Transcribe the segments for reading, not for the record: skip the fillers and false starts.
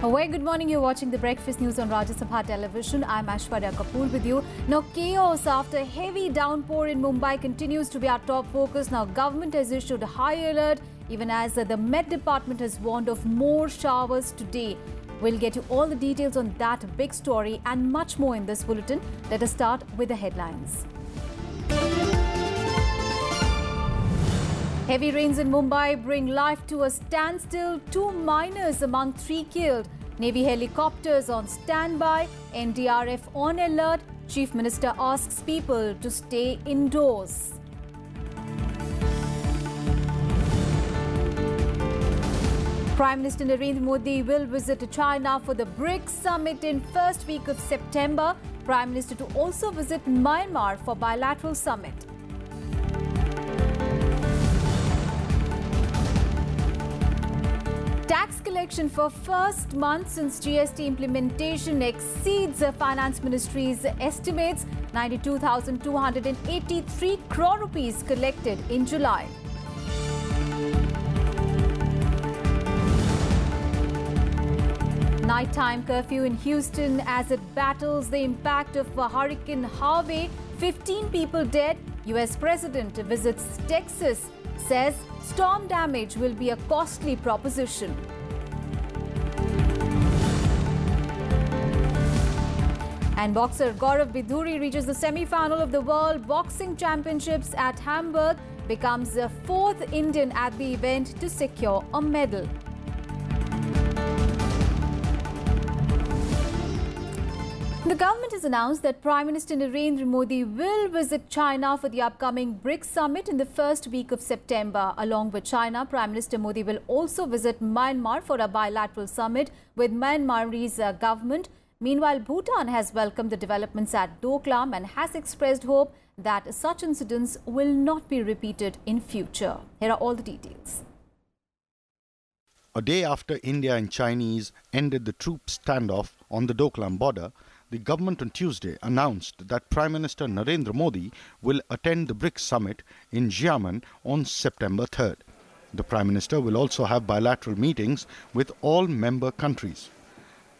A very good morning. You're watching the Breakfast News on Rajya Sabha television. I'm Aishwarya Kapoor with you. Now, chaos after heavy downpour in Mumbai continues to be our top focus. Now, government has issued a high alert, even as the Met Department has warned of more showers today. We'll get you all the details on that big story and much more in this bulletin. Let us start with the headlines. Heavy rains in Mumbai bring life to a standstill. 2 miners among 3 killed. Navy helicopters on standby. NDRF on alert. Chief Minister asks people to stay indoors. Prime Minister Narendra Modi will visit China for the BRICS summit in first week of September. Prime Minister to also visit Myanmar for bilateral summit. Tax collection for first month since GST implementation exceeds the Finance Ministry's estimates. 92,283 crore rupees collected in July. Nighttime curfew in Houston as it battles the impact of Hurricane Harvey. 15 people dead. US President visits Texas. Says storm damage will be a costly proposition. And boxer Gaurav Bidhuri reaches the semi-final of the World Boxing Championships at Hamburg. Becomes the 4th Indian at the event to secure a medal. The government has announced that Prime Minister Narendra Modi will visit China for the upcoming BRICS summit in the first week of September. Along with China, Prime Minister Modi will also visit Myanmar for a bilateral summit with Myanmar's government. Meanwhile, Bhutan has welcomed the developments at Doklam and has expressed hope that such incidents will not be repeated in future. Here are all the details. A day after India and Chinese ended the troop standoff on the Doklam border, the government on Tuesday announced that Prime Minister Narendra Modi will attend the BRICS summit in Xiamen on September 3rd. The Prime Minister will also have bilateral meetings with all member countries.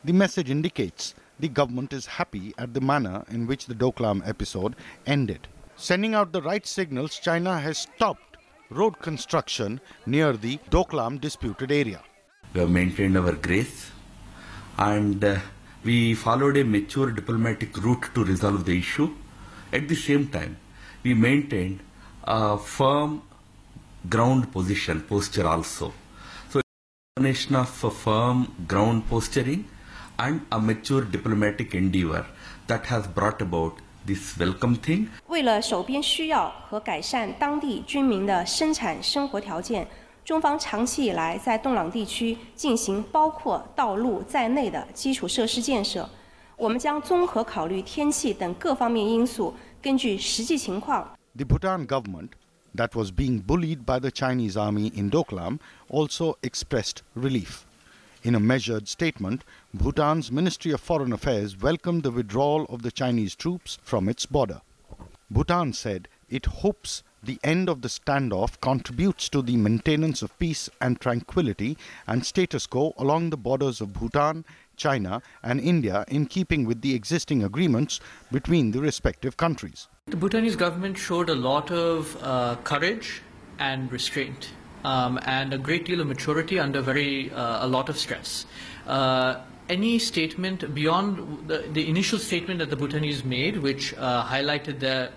The message indicates the government is happy at the manner in which the Doklam episode ended. Sending out the right signals, China has stopped road construction near the Doklam disputed area. We have maintained our grace and we followed a mature diplomatic route to resolve the issue. At the same time, we maintained a firm ground posture also. So, a combination of a firm ground posturing and a mature diplomatic endeavor that has brought about this welcome thing. 为了守边需要和改善当地居民的生产生活条件，中方长期以来在洞朗地区进行包括道路在内的基础设施建设。我们将综合考虑天气等各方面因素，根据实际情况。The Bhutan government, that was being bullied by the Chinese army in Doklam, also expressed relief. In a measured statement, Bhutan's Ministry of Foreign Affairs welcomed the withdrawal of the Chinese troops from its border. Bhutan said it hopes the end of the standoff contributes to the maintenance of peace and tranquility and status quo along the borders of Bhutan, China and India in keeping with the existing agreements between the respective countries. The Bhutanese government showed a lot of courage and restraint and a great deal of maturity under a lot of stress. Any statement beyond the initial statement that the Bhutanese made, which highlighted their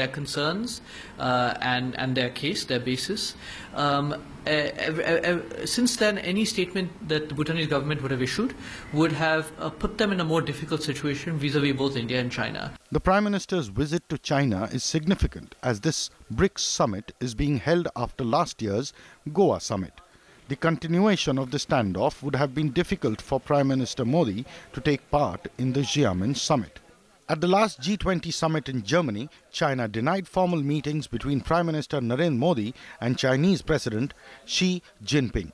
concerns and their case, their basis. Since then, any statement that the Bhutanese government would have issued would have put them in a more difficult situation vis-a-vis both India and China. The Prime Minister's visit to China is significant as this BRICS summit is being held after last year's Goa summit. The continuation of the standoff would have been difficult for Prime Minister Modi to take part in the Xiamen summit. At the last G20 summit in Germany, China denied formal meetings between Prime Minister Narendra Modi and Chinese President Xi Jinping.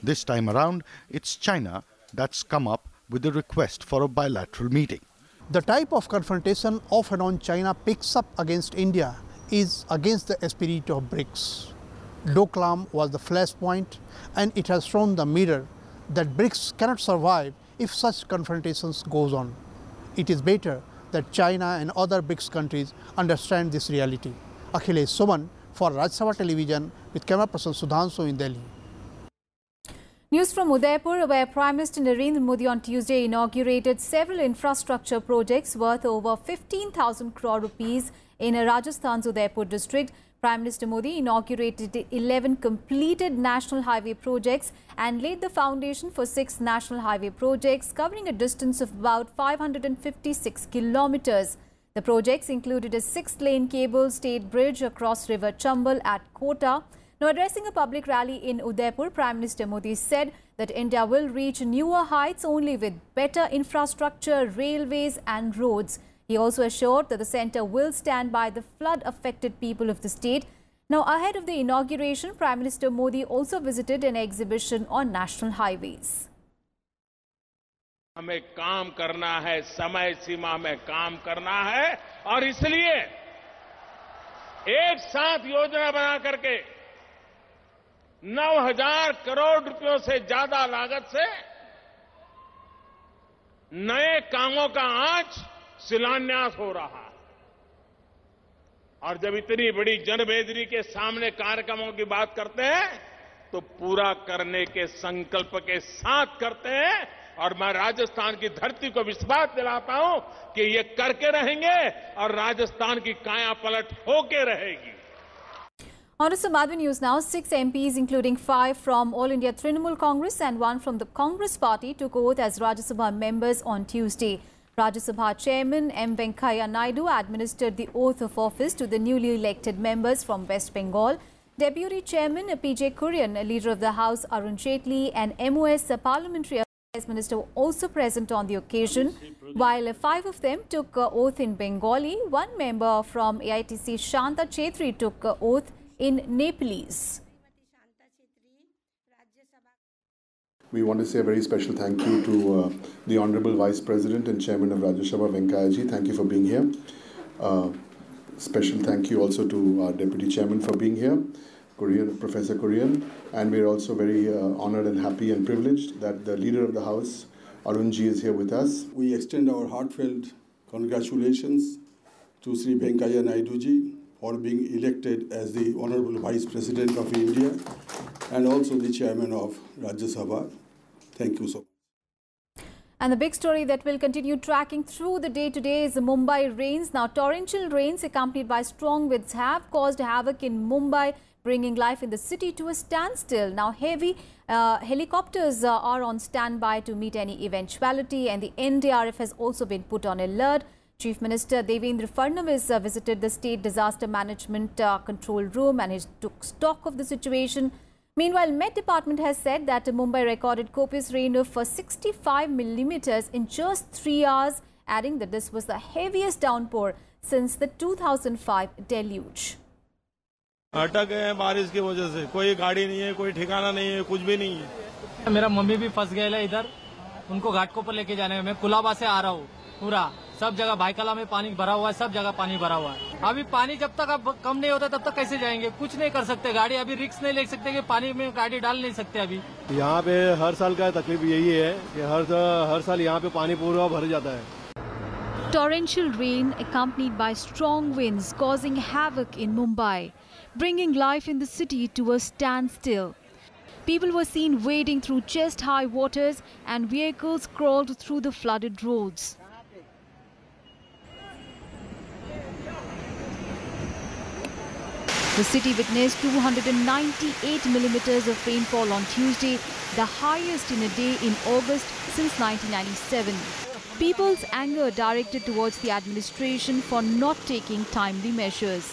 This time around, it's China that's come up with a request for a bilateral meeting. The type of confrontation off and on China picks up against India is against the spirit of BRICS. Doklam was the flashpoint, and it has shown the mirror that BRICS cannot survive if such confrontations goes on. It is better that China and other BRICS countries understand this reality. Akhilesh Suman for Rajya Sabha Television with camera person Sudhanshu in Delhi. News from Udaipur, where Prime Minister Narendra Modi on Tuesday inaugurated several infrastructure projects worth over 15,000 crore rupees in Rajasthan's Udaipur district. Prime Minister Modi inaugurated 11 completed national highway projects and laid the foundation for 6 national highway projects covering a distance of about 556 kilometers. The projects included a 6-lane cable-stayed bridge across River Chambal at Kota. Now, addressing a public rally in Udaipur, Prime Minister Modi said that India will reach newer heights only with better infrastructure, railways and roads. He also assured that the centre will stand by the flood-affected people of the state. Now, ahead of the inauguration, Prime Minister Modi also visited an exhibition on national highways. हमें काम करना है, समय सीमा में काम करना है और इसलिए एक साथ योजना बना करके 9,000 करोड़ रुपयों से ज्यादा लागत से नए कामों का आज शिलान्यास हो रहा है। और जब इतनी बड़ी जनमेदनी के सामने कार्यक्रमों की बात करते हैं तो पूरा करने के संकल्प के साथ करते हैं और मैं राजस्थान की धरती को विश्वास दिलाता हूं कि ये करके रहेंगे और राजस्थान की काया पलट होके रहेगी। On to some other news now. 6 MPs, including 5 from All India Trinamool Congress and 1 from the Congress Party, took oath as Rajya Sabha members on Tuesday. Rajya Sabha Chairman M. Venkaiah Naidu administered the oath of office to the newly elected members from West Bengal. Deputy Chairman P.J. Kurian, Leader of the House Arun Jaitley and MOS Parliamentary Affairs Minister were also present on the occasion. While 5 of them took oath in Bengali, 1 member from AITC Shanta Chetri took oath in Nepalese. We want to say a very special thank you to the Honorable Vice President and Chairman of Rajya Sabha, Venkaiah ji. Thank you for being here. Special thank you also to our Deputy Chairman for being here, Professor Kurian. And we're also very honored and happy and privileged that the Leader of the House, Arun ji, is here with us. We extend our heartfelt congratulations to Sri Venkaiah Naidu ji for being elected as the Honorable Vice President of India and also the Chairman of Rajya Sabha. Thank you so much. And the big story that will continue tracking through the day today is the Mumbai rains. Now, torrential rains accompanied by strong winds have caused havoc in Mumbai, bringing life in the city to a standstill. Now, heavy helicopters are on standby to meet any eventuality, and the NDRF has also been put on alert. Chief Minister Devendra Fadnavis visited the State Disaster Management Control Room and he took stock of the situation. Meanwhile, Met Department has said that Mumbai recorded copious rain of 65 millimeters in just 3 hours, adding that this was the heaviest downpour since the 2005 deluge. अटक गए हैं बारिश की वजह से, कोई गाड़ी नहीं है, कोई ठिकाना नहीं है, कुछ भी नहीं है। मेरा मम्मी भी फंस गए है इधर, उनको घाटकों पर लेके जाने में। मैं कुलाबा से आ रहा हूँ, पूरा सब जगह भाईकला में पानी भरा हुआ है, सब जगह पानी भरा हुआ है। अभी पानी जब तक अब कम नहीं होता तब तक कैसे जाएंगे, कुछ नहीं कर सकते। गाड़ी अभी रिस्क नहीं ले सकते कि पानी में गाड़ी डाल नहीं सकते। अभी यहाँ पे हर साल का तकलीफ यही है कि हर साल यहाँ पे पानी पूरा भर जाता है। Torrential rain accompanied by strong winds causing havoc in Mumbai, bringing life in the city to a standstill. People were seen wading through chest-high waters and vehicles crawled through the flooded roads. The city witnessed 298 millimeters of rainfall on Tuesday, the highest in a day in August since 1997. People's anger directed towards the administration for not taking timely measures.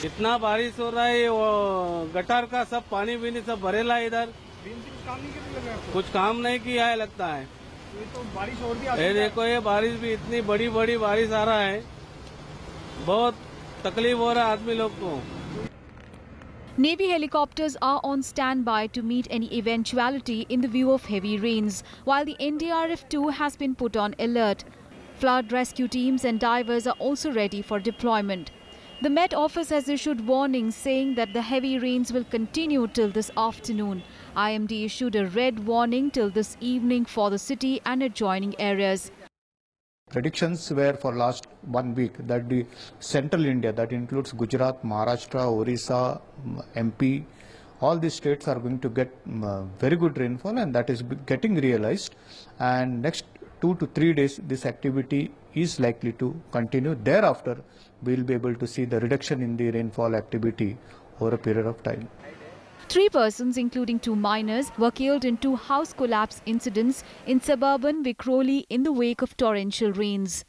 इतना बारिश हो रहा है, वो गटार का सब पानी भी सब भरेला है इधर। कुछ काम नहीं किया है लगता है। ये देखो, ये बारिश भी इतनी बड़ी बारिश आ रहा है, बहुत तकलीफ हो रहा है आदमी लोग को। Navy helicopters are on standby to meet any eventuality in the view of heavy rains, while the NDRF too has been put on alert. Flood rescue teams and divers are also ready for deployment. The Met Office has issued warnings saying that the heavy rains will continue till this afternoon. IMD issued a red warning till this evening for the city and adjoining areas. Predictions were for last 1 week that the central India, that includes Gujarat, Maharashtra, Orissa, MP, all these states are going to get very good rainfall, and that is getting realized. And next 2 to 3 days, this activity is likely to continue. Thereafter, we will be able to see the reduction in the rainfall activity over a period of time. 3 persons, including 2 minors, were killed in 2 house collapse incidents in suburban Vikhroli in the wake of torrential rains.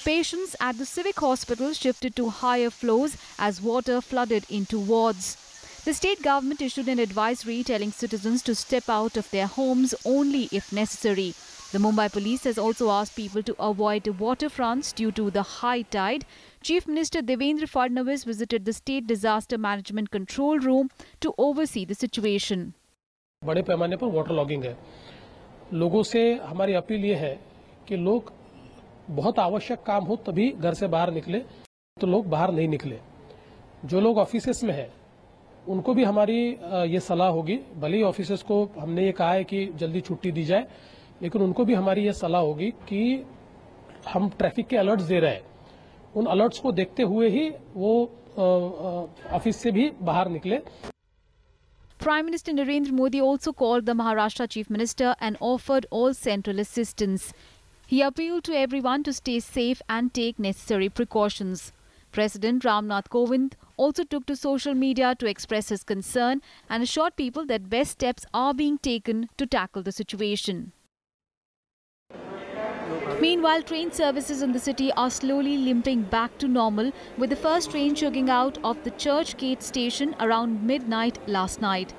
Patients at the civic hospital shifted to higher floors as water flooded into wards. The state government issued an advisory telling citizens to step out of their homes only if necessary. The Mumbai police has also asked people to avoid waterfronts due to the high tide. Chief Minister Devendra Fadnavis visited the State Disaster Management Control Room to oversee the situation. बड़े पैमाने पर water logging है। लोगों से हमारी appeal ये है कि लोग बहुत आवश्यक काम हो तभी घर से बाहर निकले, तो लोग बाहर नहीं निकले। जो लोग ऑफिसेस में हैं, उनको भी हमारी ये सलाह होगी। भले ही ऑफिसेस को हमने ये कहा है कि जल्दी छुट्टी दी जाए, लेकिन उनको भी हमारी ये सलाह होगी कि हम ट्रैफिक के अलर्ट्स दे रहे हैं, उन अलर्ट्स को देखते हुए ही वो ऑफिस से भी बाहर निकले। Prime Minister Narendra Modi also called the Maharashtra Chief Minister and offered all central assistance. He appealed to everyone to stay safe and take necessary precautions. President Ramnath Kovind also took to social media to express his concern and assured people that best steps are being taken to tackle the situation. Meanwhile, train services in the city are slowly limping back to normal, with the first train chugging out of the Church Gate station around midnight last night.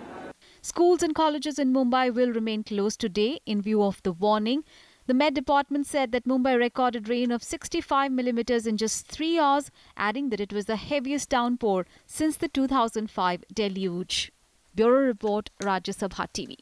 Schools and colleges in Mumbai will remain closed today in view of the warning. The Met Department said that Mumbai recorded rain of 65 millimeters in just 3 hours, adding that it was the heaviest downpour since the 2005 deluge. Bureau Report, Rajya Sabha TV.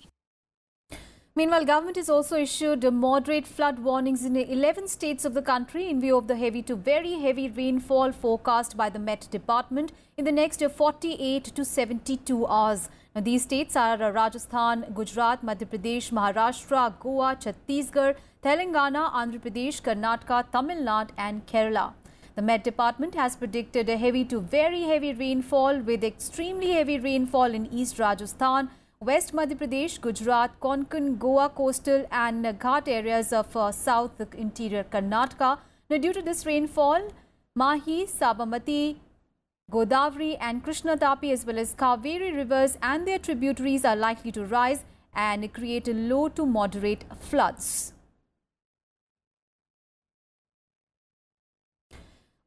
Meanwhile, government has also issued moderate flood warnings in 11 states of the country in view of the heavy to very heavy rainfall forecast by the Met Department in the next 48 to 72 hours. Now, these states are Rajasthan, Gujarat, Madhya Pradesh, Maharashtra, Goa, Chhattisgarh, Telangana, Andhra Pradesh, Karnataka, Tamil Nadu and Kerala. The Met Department has predicted a heavy to very heavy rainfall with extremely heavy rainfall in East Rajasthan, West Madhya Pradesh, Gujarat, Konkan, Goa coastal and Ghat areas of South interior Karnataka. Now, due to this rainfall, Mahi, Sabarmati, Godavari and Krishna Tapi as well as Kaveri rivers and their tributaries are likely to rise and create low to moderate floods.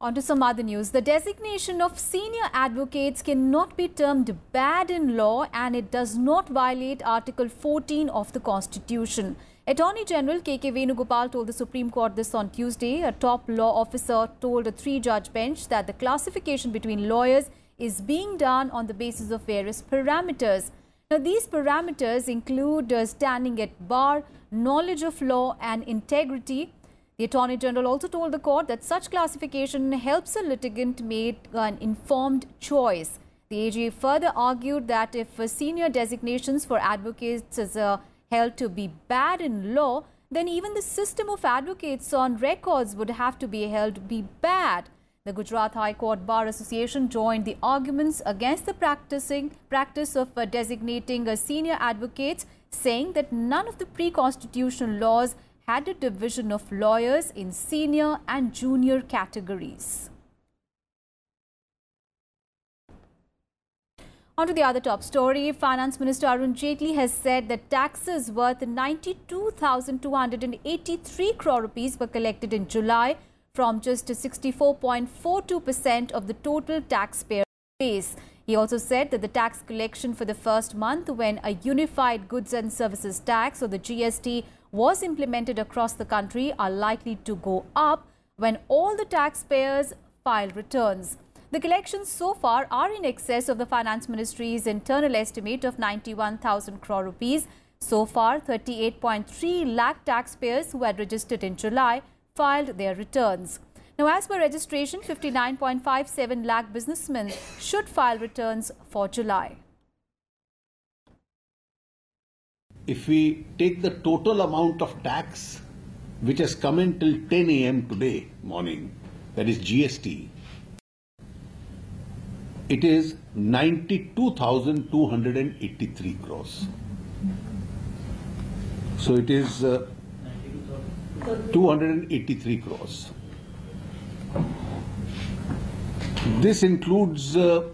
On to some other news. The designation of senior advocates cannot be termed bad in law and it does not violate Article 14 of the Constitution. Attorney General K.K. Venugopal told the Supreme Court this on Tuesday. A top law officer told a 3-judge bench that the classification between lawyers is being done on the basis of various parameters. Now, these parameters include standing at bar, knowledge of law and integrity. The Attorney General also told the court that such classification helps a litigant make an informed choice. The AG further argued that if senior designations for advocates is held to be bad in law, then even the system of advocates on records would have to be held to be bad. The Gujarat High Court Bar Association joined the arguments against the practice of designating senior advocates, saying that none of the pre-constitutional laws had a division of lawyers in senior and junior categories. On to the other top story. Finance Minister Arun Jaitley has said that taxes worth 92,283 crore rupees were collected in July from just 64.42% of the total taxpayer base. He also said that the tax collection for the first month when a unified goods and services tax or the GST was implemented across the country are likely to go up when all the taxpayers file returns. The collections so far are in excess of the Finance Ministry's internal estimate of 91,000 crore rupees. So far, 38.3 lakh taxpayers who had registered in July filed their returns. Now, as per registration, 59.57 lakh businessmen should file returns for July. If we take the total amount of tax which has come in till 10 a.m. today morning, that is GST, it is 92,283 crores. So it is 283 crores. This includes a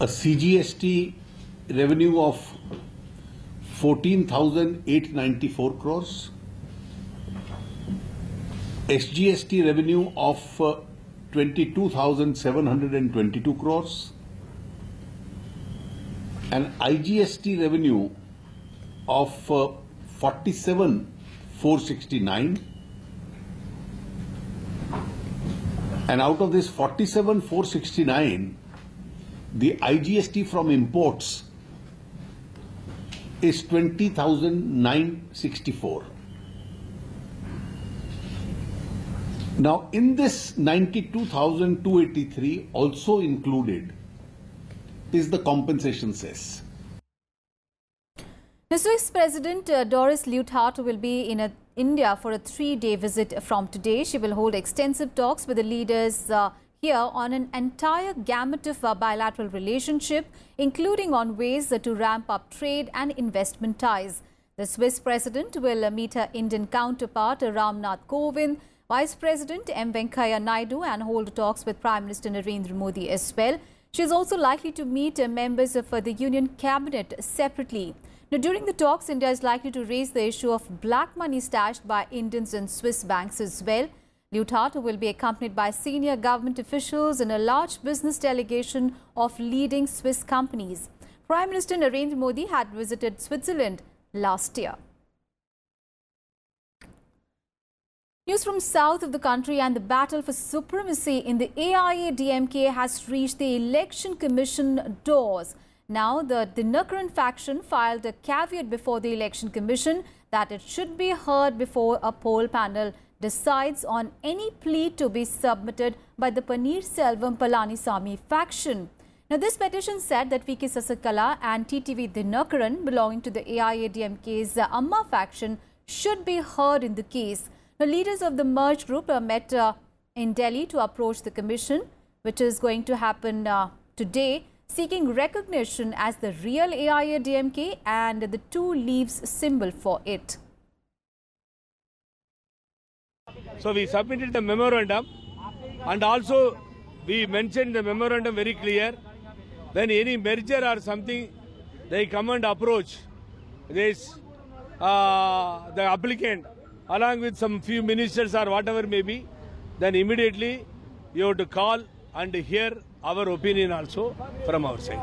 CGST revenue of 14,894 crores, SGST revenue of 22,722 crores, and IGST revenue of 47,469. And out of this 47,469, the IGST from imports is 20,964. Now, in this 92,283 also included is the compensation cess. The Swiss President Doris Leuthard will be in India for a 3-day visit from today. She will hold extensive talks with the leaders here on an entire gamut of bilateral relationship, including on ways to ramp up trade and investment ties. The Swiss President will meet her Indian counterpart Ramnath Kovind, Vice President M. Venkaiah Naidu, and hold talks with Prime Minister Narendra Modi as well. She is also likely to meet members of the Union Cabinet separately. Now, during the talks, India is likely to raise the issue of black money stashed by Indians in Swiss banks as well. Leuthard will be accompanied by senior government officials and a large business delegation of leading Swiss companies. Prime Minister Narendra Modi had visited Switzerland last year. News from south of the country, and the battle for supremacy in the AIADMK has reached the Election Commission doors. Now, the Dinakaran faction filed a caveat before the Election Commission that it should be heard before a poll panel decides on any plea to be submitted by the Paneerselvam Palanisamy faction. Now, this petition said that VK Sasikala and TTV Dinakaran, belonging to the AIADMK's Amma faction, should be heard in the case. The leaders of the merged group met in Delhi to approach the commission, which is going to happen today, seeking recognition as the real AIADMK and the 2 leaves symbol for it. So we submitted the memorandum, and also we mentioned the memorandum very clear. When any merger or something, they come and approach this the applicant along with some few ministers or whatever may be, then immediately you have to call and hear our opinion also from our side.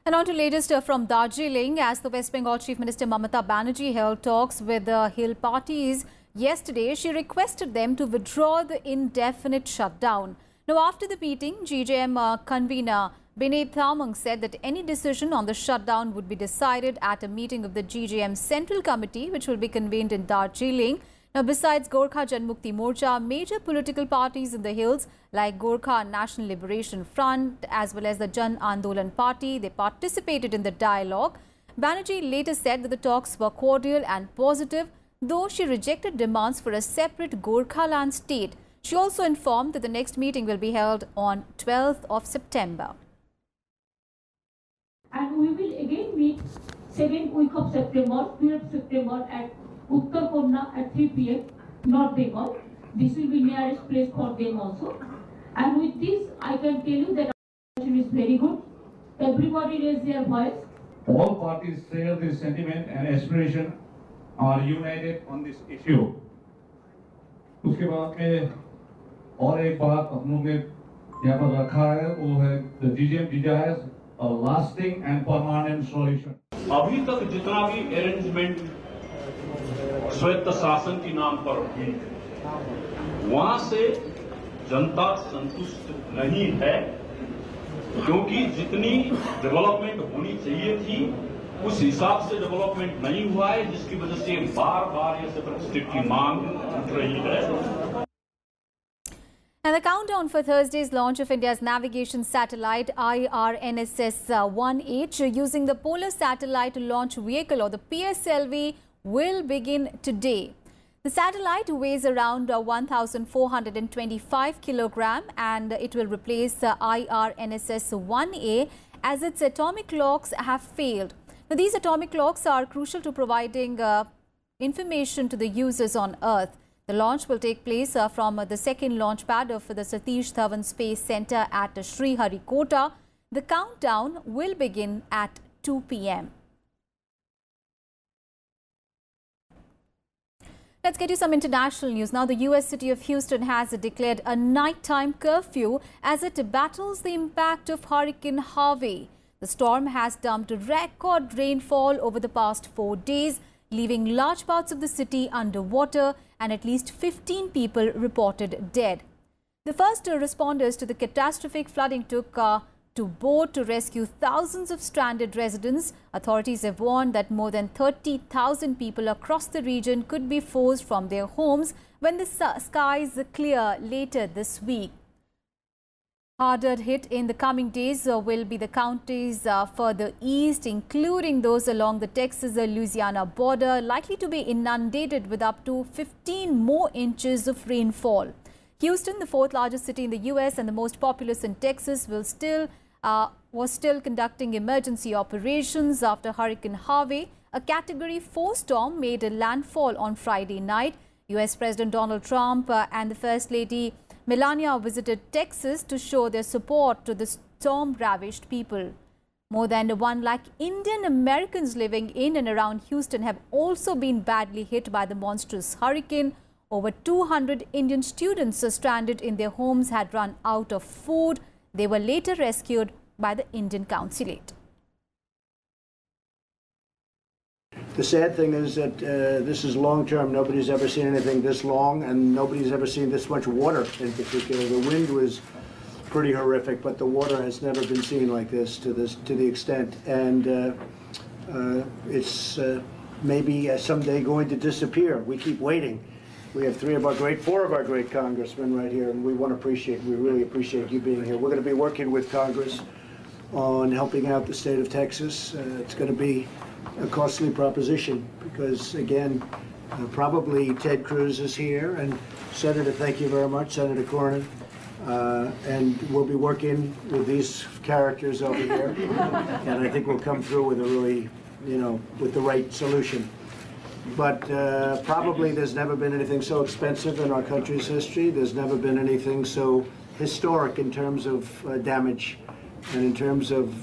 And on to latest from Darjeeling, as the West Bengal Chief Minister Mamata Banerjee held talks with the Hill parties yesterday, she requested them to withdraw the indefinite shutdown. Now, after the meeting, GJM convener Binay Thamang said that any decision on the shutdown would be decided at a meeting of the GJM Central Committee, which will be convened in Darjeeling. Now, besides Gorkha Janmukti Morcha, major political parties in the hills like Gorkha National Liberation Front as well as the Jan Andolan Party, they participated in the dialogue. Banerjee later said that the talks were cordial and positive, though she rejected demands for a separate Gorkhaland state. She also informed that the next meeting will be held on 12th of September. And we will again meet 2nd week of September, 12th September at Uttar Konna at 3 p.m. North Bengal. This will be nearest place for them also. And with this, I can tell you that our situation is very good. Everybody raised their voice. All parties share this sentiment and aspiration, are united on this issue. उसके बाद में और एक बात हम लोग ने यहाँ पर रखा है, वो है the GJM desires a lasting and permanent solution. अभी तक जितना भी अरेंजमेंट स्वायत्त शासन के नाम पर हुई, वहां से जनता संतुष्ट नहीं है, क्योंकि जितनी डेवलपमेंट होनी चाहिए थी उस हिसाब से डेवलपमेंट नहीं हुआ है, जिसकी वजह से बार बार ये सेपरेटिस्ट की मांग उठ रही है. And the countdown for Thursday's launch of India's navigation satellite IRSTV-1H using the Polar Satellite Launch Vehicle or the PSLV will begin today. The satellite weighs around 1,425 kilograms and it will replace IRSTV-1A as its atomic clocks have failed. Now, these atomic clocks are crucial to providing information to the users on Earth. The launch will take place from the second launch pad of the Satish Dhawan Space Center at Sriharikota. The countdown will begin at 2 p.m. Let's get you some international news. Now, the U.S. city of Houston has declared a nighttime curfew as it battles the impact of Hurricane Harvey. The storm has dumped record rainfall over the past 4 days, leaving large parts of the city underwater and at least 15 people reported dead. The first responders to the catastrophic flooding took to boat to rescue thousands of stranded residents. Authorities have warned that more than 30,000 people across the region could be forced from their homes when the skies clear later this week. Harder hit in the coming days will be the counties further east, including those along the Texas-Louisiana border, likely to be inundated with up to 15 more inches of rainfall. Houston, the fourth largest city in the U.S. and the most populous in Texas, was still conducting emergency operations after Hurricane Harvey. A Category 4 storm made a landfall on Friday night. U.S. President Donald Trump and the First Lady Melania visited Texas to show their support to the storm-ravaged people. More than 1 lakh Indian Americans living in and around Houston have also been badly hit by the monstrous hurricane. Over 200 Indian students stranded in their homes had run out of food. They were later rescued by the Indian consulate. The sad thing is that this is long-term. Nobody's ever seen anything this long, and nobody's ever seen this much water in particular. The wind was pretty horrific, but the water has never been seen like this to the extent. And it's maybe someday going to disappear. We keep waiting. We have four of our great congressmen right here, and we really appreciate you being here. We're going to be working with Congress on helping out the state of Texas. It's going to be a costly proposition because, again, probably Ted Cruz is here, and Senator, thank you very much, Senator Cornyn, and we'll be working with these characters over here, and I think we'll come through with a really, with the right solution. But probably there's never been anything so expensive in our country's history. There's never been anything so historic in terms of damage and in terms of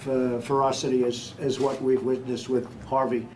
ferocity as what we've witnessed with Harvey.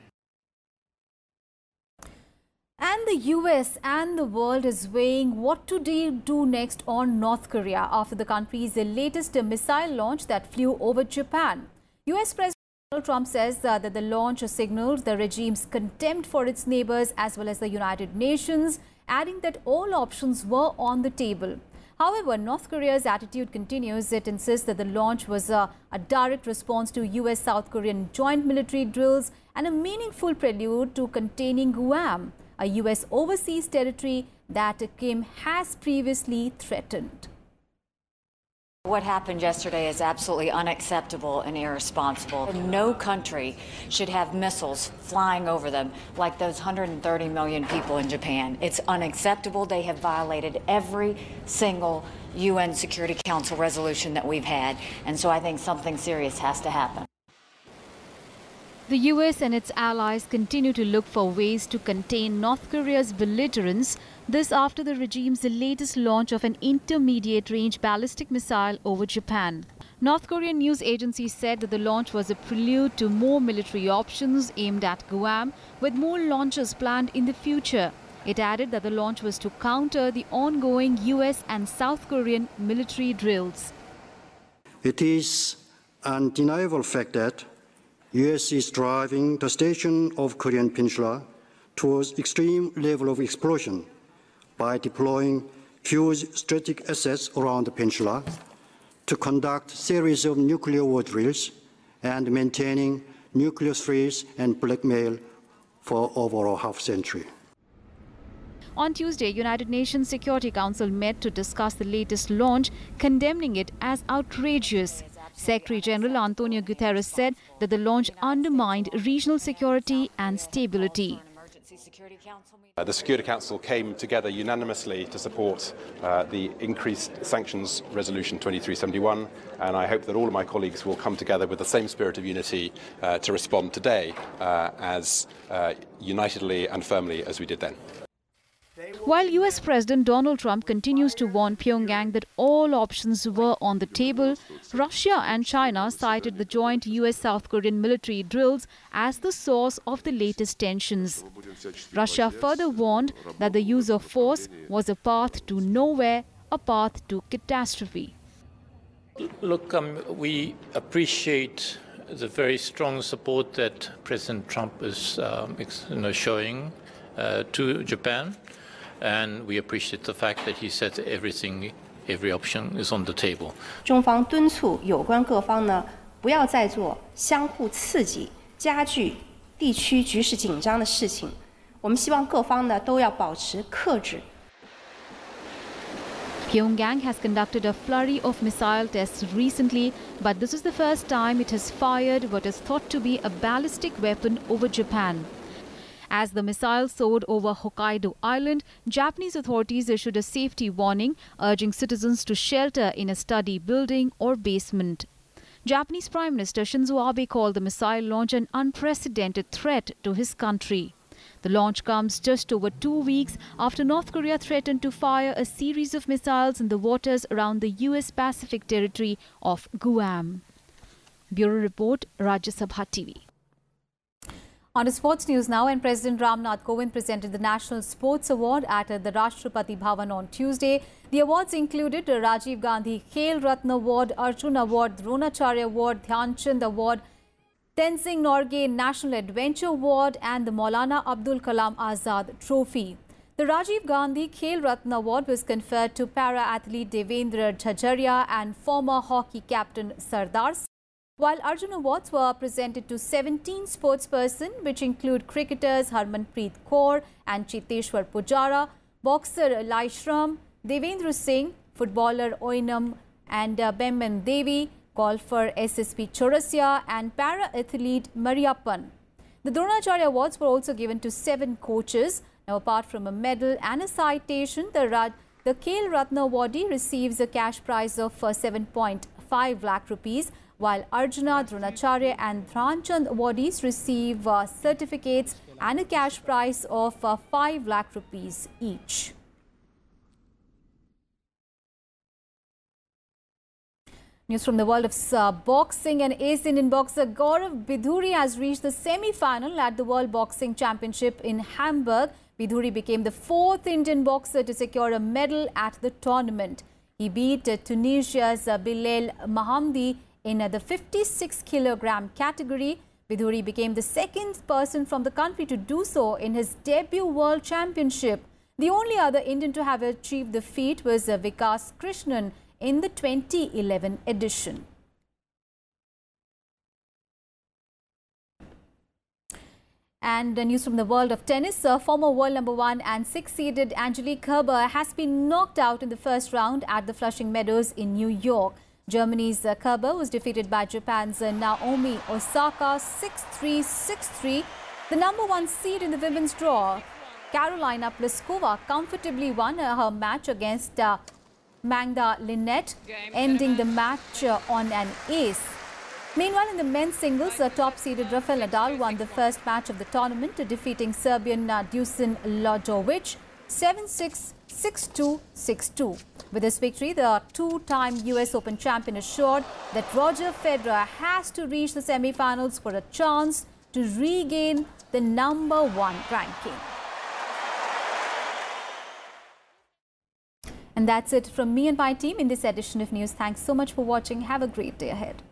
And the US and the world is weighing what to do next on North Korea after the country's latest missile launch that flew over Japan. US President Donald Trump says that the launch signaled the regime's contempt for its neighbors as well as the United Nations, adding that all options were on the table. However, North Korea's attitude continues. It insists that the launch was a direct response to US-South Korean joint military drills and a meaningful prelude to containing Guam, a US overseas territory that Kim has previously threatened. What happened yesterday is absolutely unacceptable and irresponsible. No country should have missiles flying over them like those 130 million people in Japan. It's unacceptable. They have violated every single UN Security Council resolution that we've had. And so I think something serious has to happen. The US and its allies continue to look for ways to contain North Korea's belligerence. This after the regime's latest launch of an intermediate-range ballistic missile over Japan. North Korean news agencies said that the launch was a prelude to more military options aimed at Guam, with more launches planned in the future. It added that the launch was to counter the ongoing US and South Korean military drills. It is an undeniable fact that US is driving the station of Korean Peninsula towards extreme level of explosion by deploying huge strategic assets around the peninsula to conduct series of nuclear war drills and maintaining nuclear threats and blackmail for over a half-century. On Tuesday, United Nations Security Council met to discuss the latest launch, condemning it as outrageous. Secretary General Antonio Guterres said that the launch undermined regional security and stability. The Security Council came together unanimously to support the increased sanctions resolution 2371, and I hope that all of my colleagues will come together with the same spirit of unity to respond today as unitedly and firmly as we did then. While US President Donald Trump continues to warn Pyongyang that all options were on the table, Russia and China cited the joint US-South Korean military drills as the source of the latest tensions. Russia further warned that the use of force was a path to nowhere, a path to catastrophe. Look, we appreciate the very strong support that President Trump is showing to Japan. And we appreciate the fact that he said every option is on the table. 中方敦促有关各方呢，不要再做相互刺激、加剧地区局势紧张的事情。我们希望各方呢都要保持克制。Pyongyang has conducted a flurry of missile tests recently, but this is the first time it has fired what is thought to be a ballistic weapon over Japan. As the missile soared over Hokkaido Island, Japanese authorities issued a safety warning, urging citizens to shelter in a study building or basement. Japanese Prime Minister Shinzo Abe called the missile launch an unprecedented threat to his country. The launch comes just over 2 weeks after North Korea threatened to fire a series of missiles in the waters around the US Pacific territory of Guam. Bureau Report, Rajya Sabha TV. On to sports news now, and President Ramnath Kovind presented the National Sports Award at the Rashtrapati Bhavan on Tuesday. The awards included the Rajiv Gandhi Khel Ratna Award, Arjun Award, Dronacharya Award, Dhyan Chand Award, Tenzing Norgay National Adventure Award and the Maulana Abdul Kalam Azad Trophy. The Rajiv Gandhi Khel Ratna Award was conferred to para-athlete Devendra Jhajaria and former hockey captain Sardar Singh, while Arjun Awards were presented to 17 sportspersons, which include cricketers Harmanpreet Kaur and Chiteshwar Pujara, boxer Laishram, Devendra Singh, footballer Oinam and Bemman Devi, golfer SSP Chaurasia and para-athlete Mariappan. The Dronacharya Awards were also given to 7 coaches. Now, apart from a medal and a citation, the Khel Ratna awardee receives a cash prize of 7.5 lakh rupees, while Arjuna, Dronacharya and Dhyan Chand awardees receive certificates and a cash prize of 5 lakh rupees each. News from the world of boxing, and ace Indian boxer Gaurav Bidhuri has reached the semi-final at the World Boxing Championship in Hamburg. Bidhuri became the 4th Indian boxer to secure a medal at the tournament. He beat Tunisia's Bilal Mahamdi in the 56 kilogram category. Bidhuri became the 2nd person from the country to do so in his debut World Championship. The only other Indian to have achieved the feat was Vikas Krishnan in the 2011 edition. And news from the world of tennis. Former world number 1 and 6-seeded Angelique Kerber has been knocked out in the first round at the Flushing Meadows in New York. Germany's Kerber was defeated by Japan's Naomi Osaka 6-3, 6-3. The number 1 seed in the women's draw, Karolina Pliskova, comfortably won her match against Magda Linette, ending the match on an ace. Meanwhile, in the men's singles, top-seeded Rafael Nadal won the first match of the tournament, defeating Serbian Dusan Lajovic 7-6, 6-2, 6-2. With this victory, the 2-time US Open champion assured that Roger Federer has to reach the semi-finals for a chance to regain the number 1 ranking. And that's it from me and my team in this edition of news. Thanks so much for watching. Have a great day ahead.